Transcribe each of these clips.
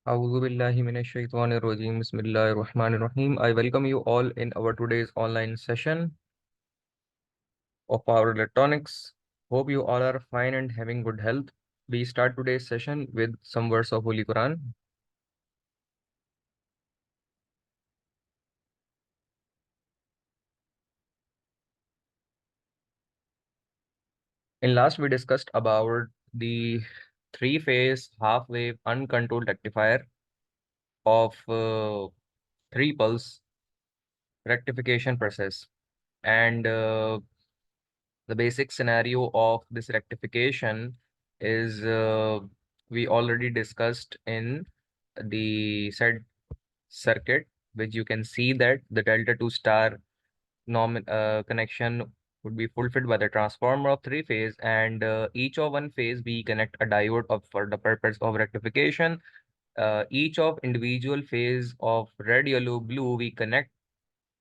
A'udhu billahi minash shaitanir rajim. Bismillahir Rahmanir Rahim. I welcome you all in our today's online session of power electronics. Hope you all are fine and having good health. We start today's session with some verse of Holy Quran. In last we discussed about the three-phase half-wave uncontrolled rectifier of three pulse rectification process, and the basic scenario of this rectification is we already discussed in the said circuit, which you can see that the delta 2 star connection would be fulfilled by the transformer of three phase, and each of one phase we connect a diode of for the purpose of rectification. Each of individual phase of red, yellow, blue, we connect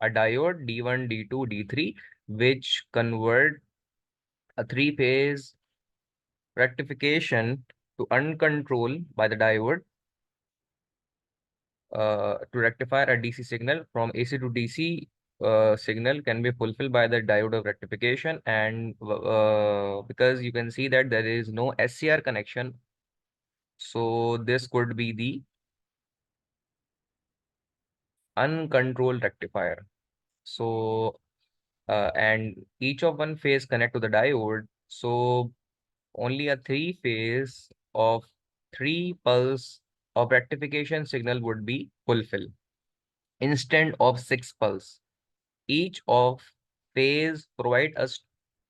a diode D1, D2, D3, which convert a three-phase rectification to uncontrol by the diode to rectify a DC signal from AC to DC. Signal can be fulfilled by the diode of rectification, and because you can see that there is no SCR connection, so this could be the uncontrolled rectifier. So and each of one phase connect to the diode, so only a three phase of three pulse of rectification signal would be fulfilled instead of six pulse. Each of phase provide us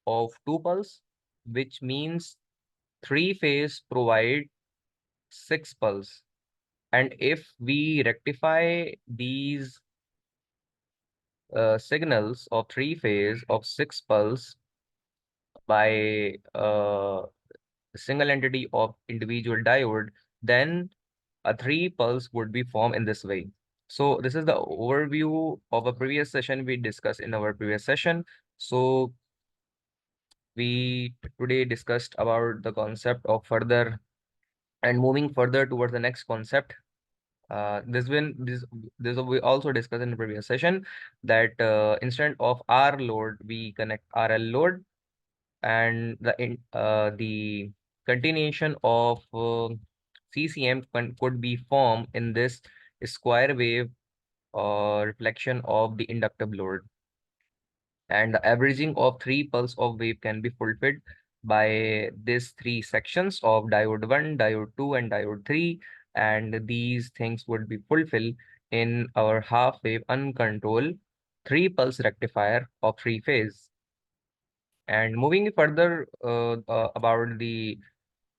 of two pulse, which means three phase provide six pulse. And if we rectify these signals of three phase of six pulse by single entity of individual diode, then a three pulse would be formed in this way. So this is the overview of a previous session we discussed in our previous session. So we today discussed about the concept of further and moving further towards the next concept. This we also discussed in the previous session that instead of R load, we connect RL load, and the continuation of CCM could be formed in this square wave reflection of the inductive load, and the averaging of three pulse of wave can be fulfilled by these three sections of diode 1, diode 2, and diode 3, and these things would be fulfilled in our half wave uncontrolled three pulse rectifier of three phase. And moving further about the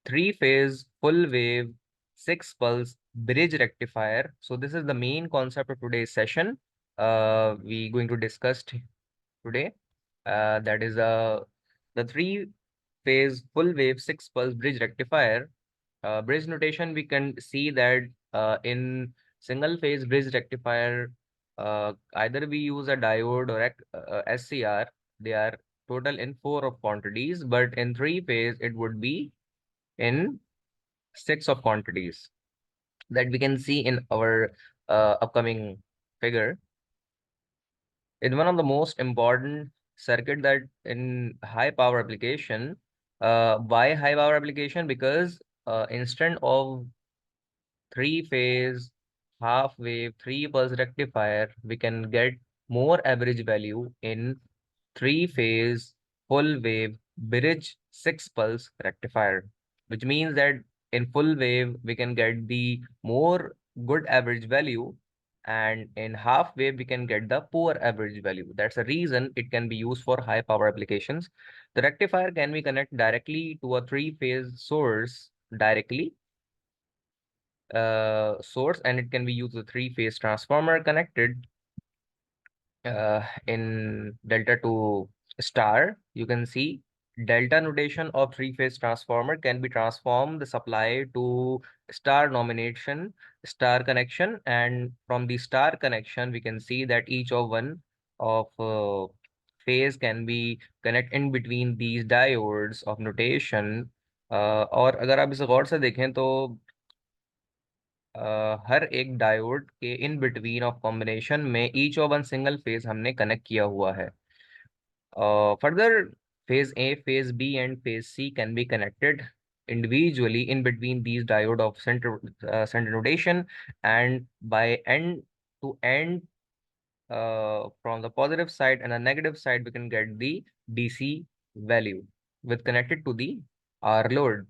three-phase full wave six pulse bridge rectifier. So this is the main concept of today's session. We going to discuss today. That is the three-phase full wave six pulse bridge rectifier. Bridge notation, we can see that in single phase bridge rectifier, either we use a diode or SCR. They are total in four of quantities, but in three phase it would be in six of quantities that we can see in our upcoming figure. It's one of the most important circuit that in high power application. Why high power application? Because instead of three phase half wave three pulse rectifier, we can get more average value in three phase full wave bridge six pulse rectifier, which means that in full wave we can get the more good average value, and in half wave we can get the poor average value. That's the reason it can be used for high power applications. The rectifier can be connected directly to a three phase source directly source, and it can be used with three phase transformer connected in delta to star. You can see delta notation of three-phase transformer can be transformed the supply to star nomination star connection, and from the star connection we can see that each of one of phase can be connect in between these diodes of notation. और अगर आप इसे गौर से देखें तो हर एक diode के in between of combination में each of one single phase हमने कनेक्ट किया हुआ है. Further, phase A, phase B, and phase C can be connected individually in between these diode of center notation, and by end to end, from the positive side and the negative side, we can get the DC value with connected to the R load.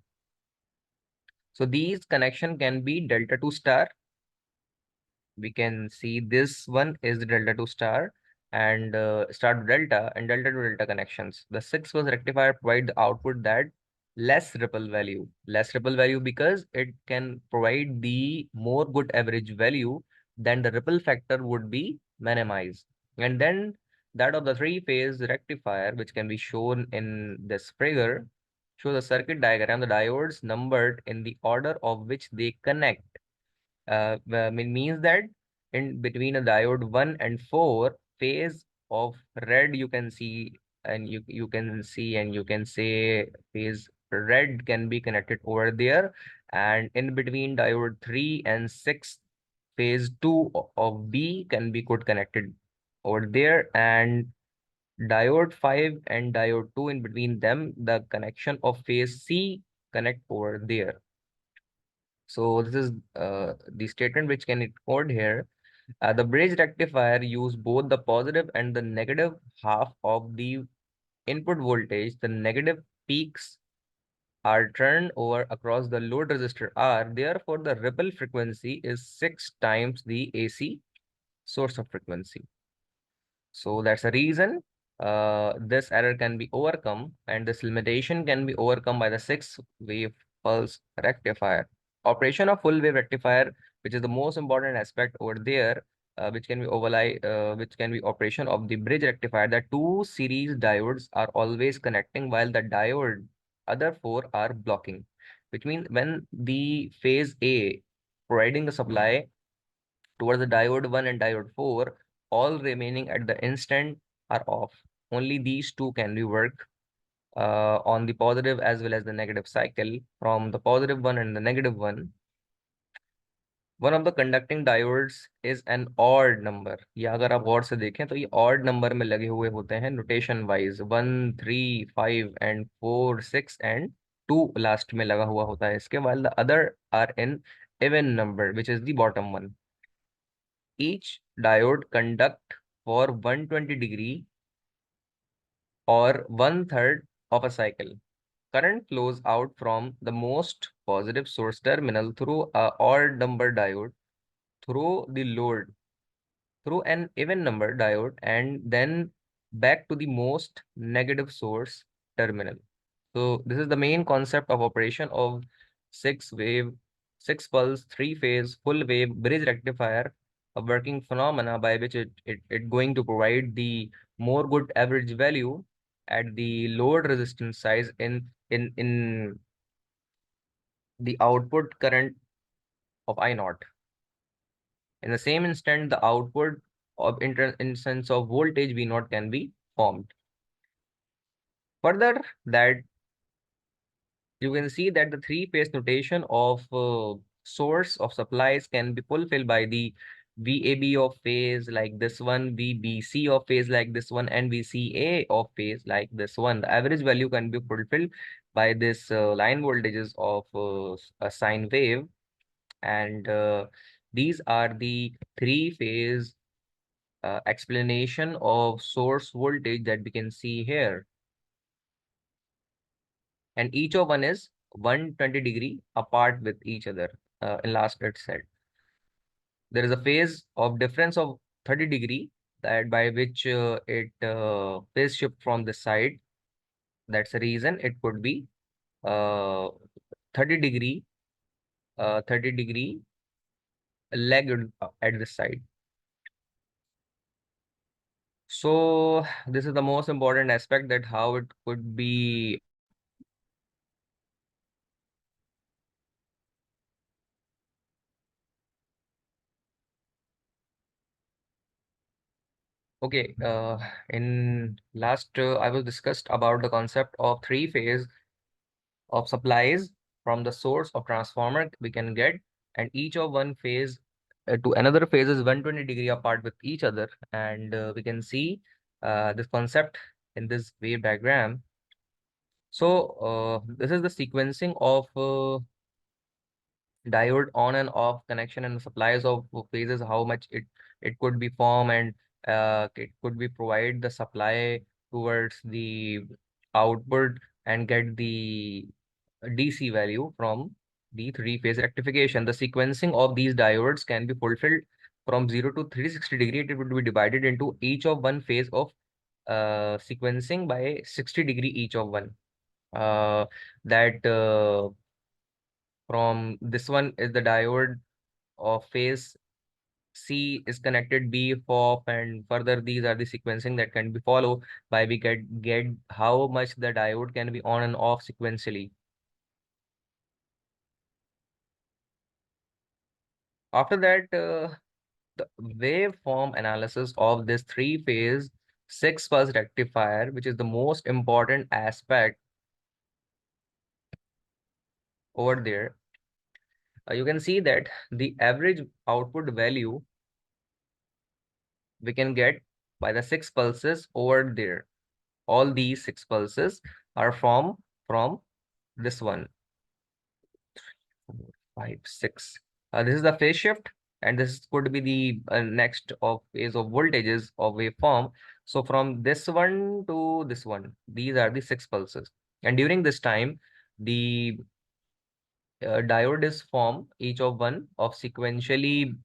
So these connection can be delta 2 star. We can see this one is the delta 2 star and star to delta and delta to delta connections. The 6 was rectifier provide the output that less ripple value because it can provide the more good average value, then the ripple factor would be minimized. And then that of the three-phase rectifier, which can be shown in this figure, show the circuit diagram, the diodes numbered in the order of which they connect. Means that in between a diode 1 and 4 phase of red you can see, and you can see and you can say phase red can be connected over there, and in between diode 3 and 6 phase 2 of B can be good connected over there, and diode 5 and diode 2 in between them the connection of phase C connect over there. So this is the statement which can encode here. The bridge rectifier use both the positive and the negative half of the input voltage. The negative peaks are turned over across the load resistor R. Therefore, the ripple frequency is 6 times the AC source of frequency. So that's the reason this error can be overcome, and this limitation can be overcome by the 6-wave pulse rectifier. Operation of full wave rectifier, which is the most important aspect over there, which can be which can be operation of the bridge rectifier. The two series diodes are always connecting while the diode other four are blocking, which means when the phase A providing the supply towards the diode 1 and diode 4, all remaining at the instant are off. Only these two can be worked on the positive as well as the negative cycle. From the positive one and the negative one of the conducting diodes is an odd number. या अगर आप गौर से देखें तो ये odd number में लगे हुए होते हैं notation wise. 1 3 5 and 4 6 and 2 last में लगा हुआ होता है इसके, while the other are in even number, which is the bottom one. Each diode conduct for 120 degree or 1/3 of a cycle. Current flows out from the most positive source terminal through a odd number diode through the load through an even number diode and then back to the most negative source terminal. So this is the main concept of operation of 6-wave, 6-pulse, 3-phase, full wave bridge rectifier, a working phenomena by which it going to provide the more good average value at the load resistance size in the output current of I naught. In the same instant, the output of instance of voltage V naught can be formed. Further, that you can see that the three-phase notation of source of supplies can be fulfilled by the VAB of phase like this one, VBC of phase like this one, and VCA of phase like this one. The average value can be fulfilled by this line voltages of a sine wave, and these are the three-phase explanation of source voltage that we can see here. And each of one is 120 degree apart with each other. In last it said there is a phase of difference of 30 degree, that by which it phase shift from this side. That's the reason it could be uh, 30 degree 30 degree lag at this side. So this is the most important aspect, that how it could be. Okay, in last I was discussed about the concept of three phase of supplies from the source of transformer we can get, and each of one phase to another phase is 120-degree apart with each other. And we can see this concept in this wave diagram. So this is the sequencing of diode on and off connection and supplies of phases, how much it could be form, and it could be provide the supply towards the output and get the DC value from the three-phase rectification. The sequencing of these diodes can be fulfilled from 0 to 360 degree. It would be divided into each of one phase of sequencing by 60 degree each of one. That From this one is the diode of phase C is connected B FOP, and further these are the sequencing that can be followed by we get how much the diode can be on and off sequentially. After that, the waveform analysis of this three-phase six-pulse rectifier, which is the most important aspect over there. You can see that the average output value we can get by the six pulses over there. All these six pulses are from this one, 5, 6. This is the phase shift, and this could be the next of phase of voltages of waveform. So from this one to this one, these are the six pulses. And during this time, the diode is formed, each of one of sequentially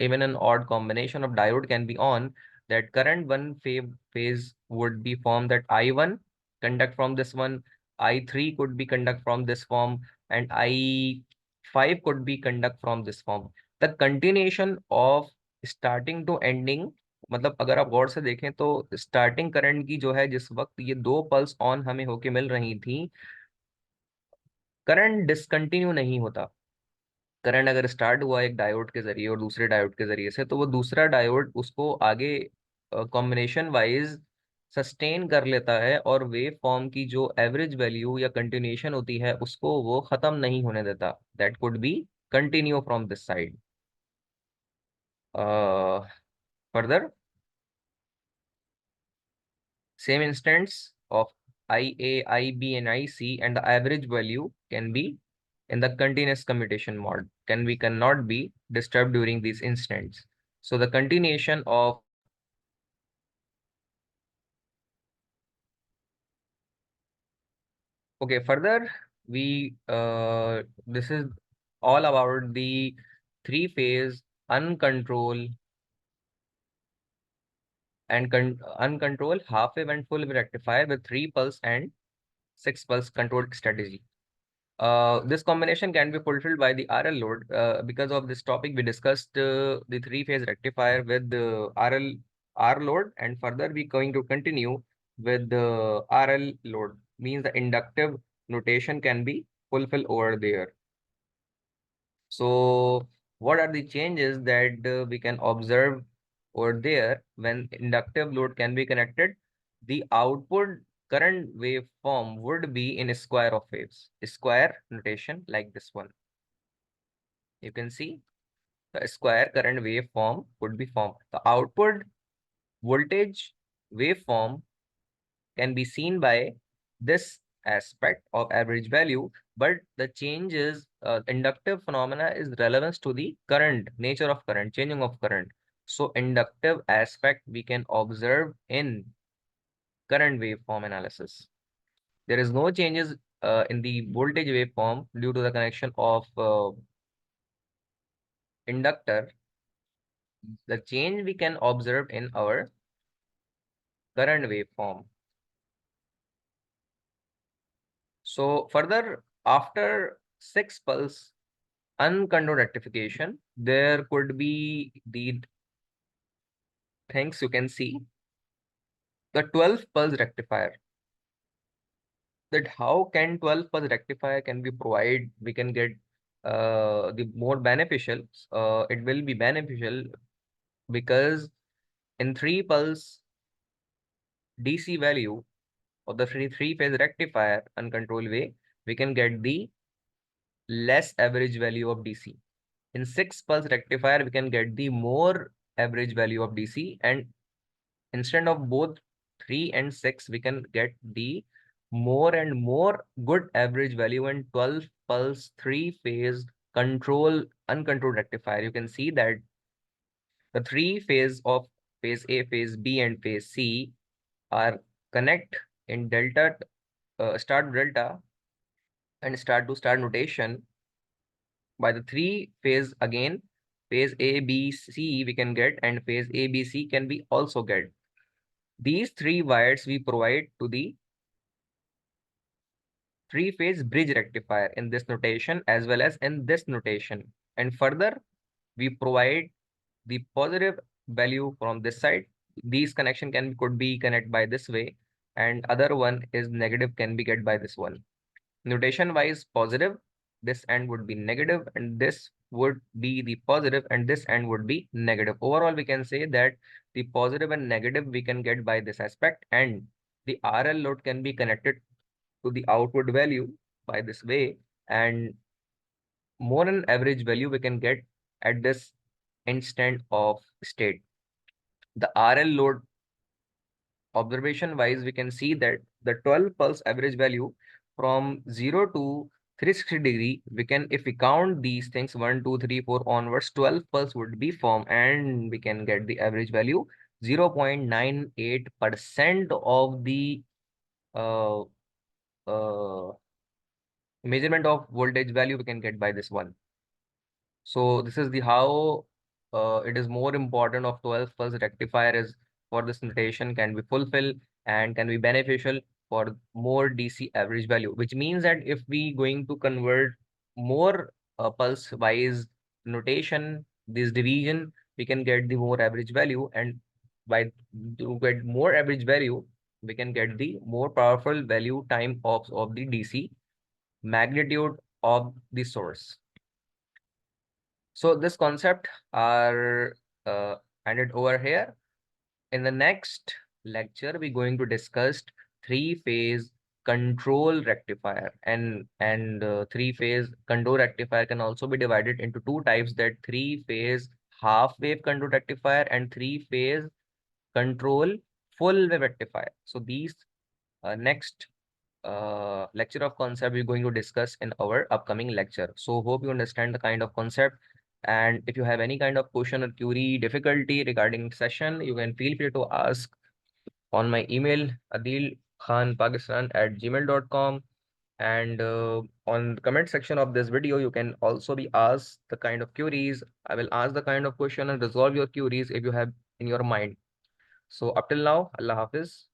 even an odd combination of diode can be on. That current one phase would be formed, that I1 conduct from this one, I3 could be conduct from this form, and I5 could be conduct from this form. The continuation of starting to ending, मतलब अगर आप गौर से देखें तो starting current की जो है, जिस वक्त ये दो पल्स ऑन हमें होके मिल रही थी, करंट डिसकंटिन्यू नहीं होता। करंट अगर स्टार्ट हुआ एक डायोड के जरिए और दूसरे डायोड के जरिए से, तो वो दूसरा डायोड उसको आगे कॉम्बिनेशन वाइज सस्टेन कर लेता है, और वेव फॉर्म की जो एवरेज वैल्यू या कंटिन्यूएशन होती है उसको वो खत्म नहीं होने देता। That could be continue from this side. Further same instance of IA, IB, and IC, and the average value can be in the continuous commutation mode. Cannot be disturbed during these instants. So the continuation of further we this is all about the three-phase uncontrolled and uncontrolled half-wave and full-wave rectifier with three pulse and six pulse controlled strategy. This combination can be fulfilled by the RL load. Because of this topic, we discussed the three-phase rectifier with the R load, and further we going to continue with the RL load. Means the inductive notation can be fulfilled over there. So, what are the changes that we can observe over there when inductive load can be connected? The output current waveform would be in a square of waves, a square notation like this one. You can see the square current waveform would be formed. The output voltage waveform can be seen by this aspect of average value, but the change is inductive phenomena is relevance to the current, nature of current, changing of current. So inductive aspect we can observe in current waveform analysis. There is no changes in the voltage waveform due to the connection of inductor. The change we can observe in our current waveform. So further, after six pulse uncontrolled rectification, there could be the things you can see. The 12 pulse rectifier. That how can 12 pulse rectifier can be provided? We can get the more beneficial. It will be beneficial because in three pulse DC value of the three-phase rectifier uncontrolled way, we can get the less average value of DC. in 6 pulse rectifier, we can get the more average value of DC, and instead of both 3 and 6, we can get the more and more good average value in 12 pulse 3-phase control uncontrolled rectifier. You can see that the 3 phase of phase A, phase B, and phase C are connect in delta, start delta and start to start notation by the 3 phase again. Phase A, B, C we can get, and phase A, B, C can be also get. These 3 wires we provide to the 3-phase bridge rectifier in this notation as well as in this notation. And further, we provide the positive value from this side. These connection could be connected by this way, and other one is negative can be get by this one. Notation wise positive, this end would be negative, and this would be the positive, and this end would be negative. Overall, we can say that the positive and negative we can get by this aspect, and the RL load can be connected to the output value by this way, and more an average value we can get at this instant of state. The RL load observation wise, we can see that the 12 pulse average value from 0 to 360 degree, we can, if we count these things 1, 2, 3, 4 onwards, 12 pulse would be formed, and we can get the average value 0.98% of the uh, uh, measurement of voltage value we can get by this one. So this is the how it is more important of 12 pulse rectifier is for this notation can be fulfilled and can be beneficial for more DC average value, which means that if we going to convert more pulse wise notation, this division, we can get the more average value, and by to get more average value, we can get the more powerful value time of the DC magnitude of the source. So this concept are ended over here. In the next lecture, we're going to discuss 3-phase control rectifier, and 3-phase control rectifier can also be divided into two types, that 3-phase half wave control rectifier and 3-phase control full wave rectifier. So these next lecture of concept we're going to discuss in our upcoming lecture. So hope you understand the kind of concept. And if you have any kind of question or query, difficulty regarding session, you can feel free to ask on my email, adilkhanpakistan@gmail.com. And on the comment section of this video, you can also be asked the kind of queries. I will ask the kind of question and resolve your queries if you have in your mind. So up till now, Allah Hafiz.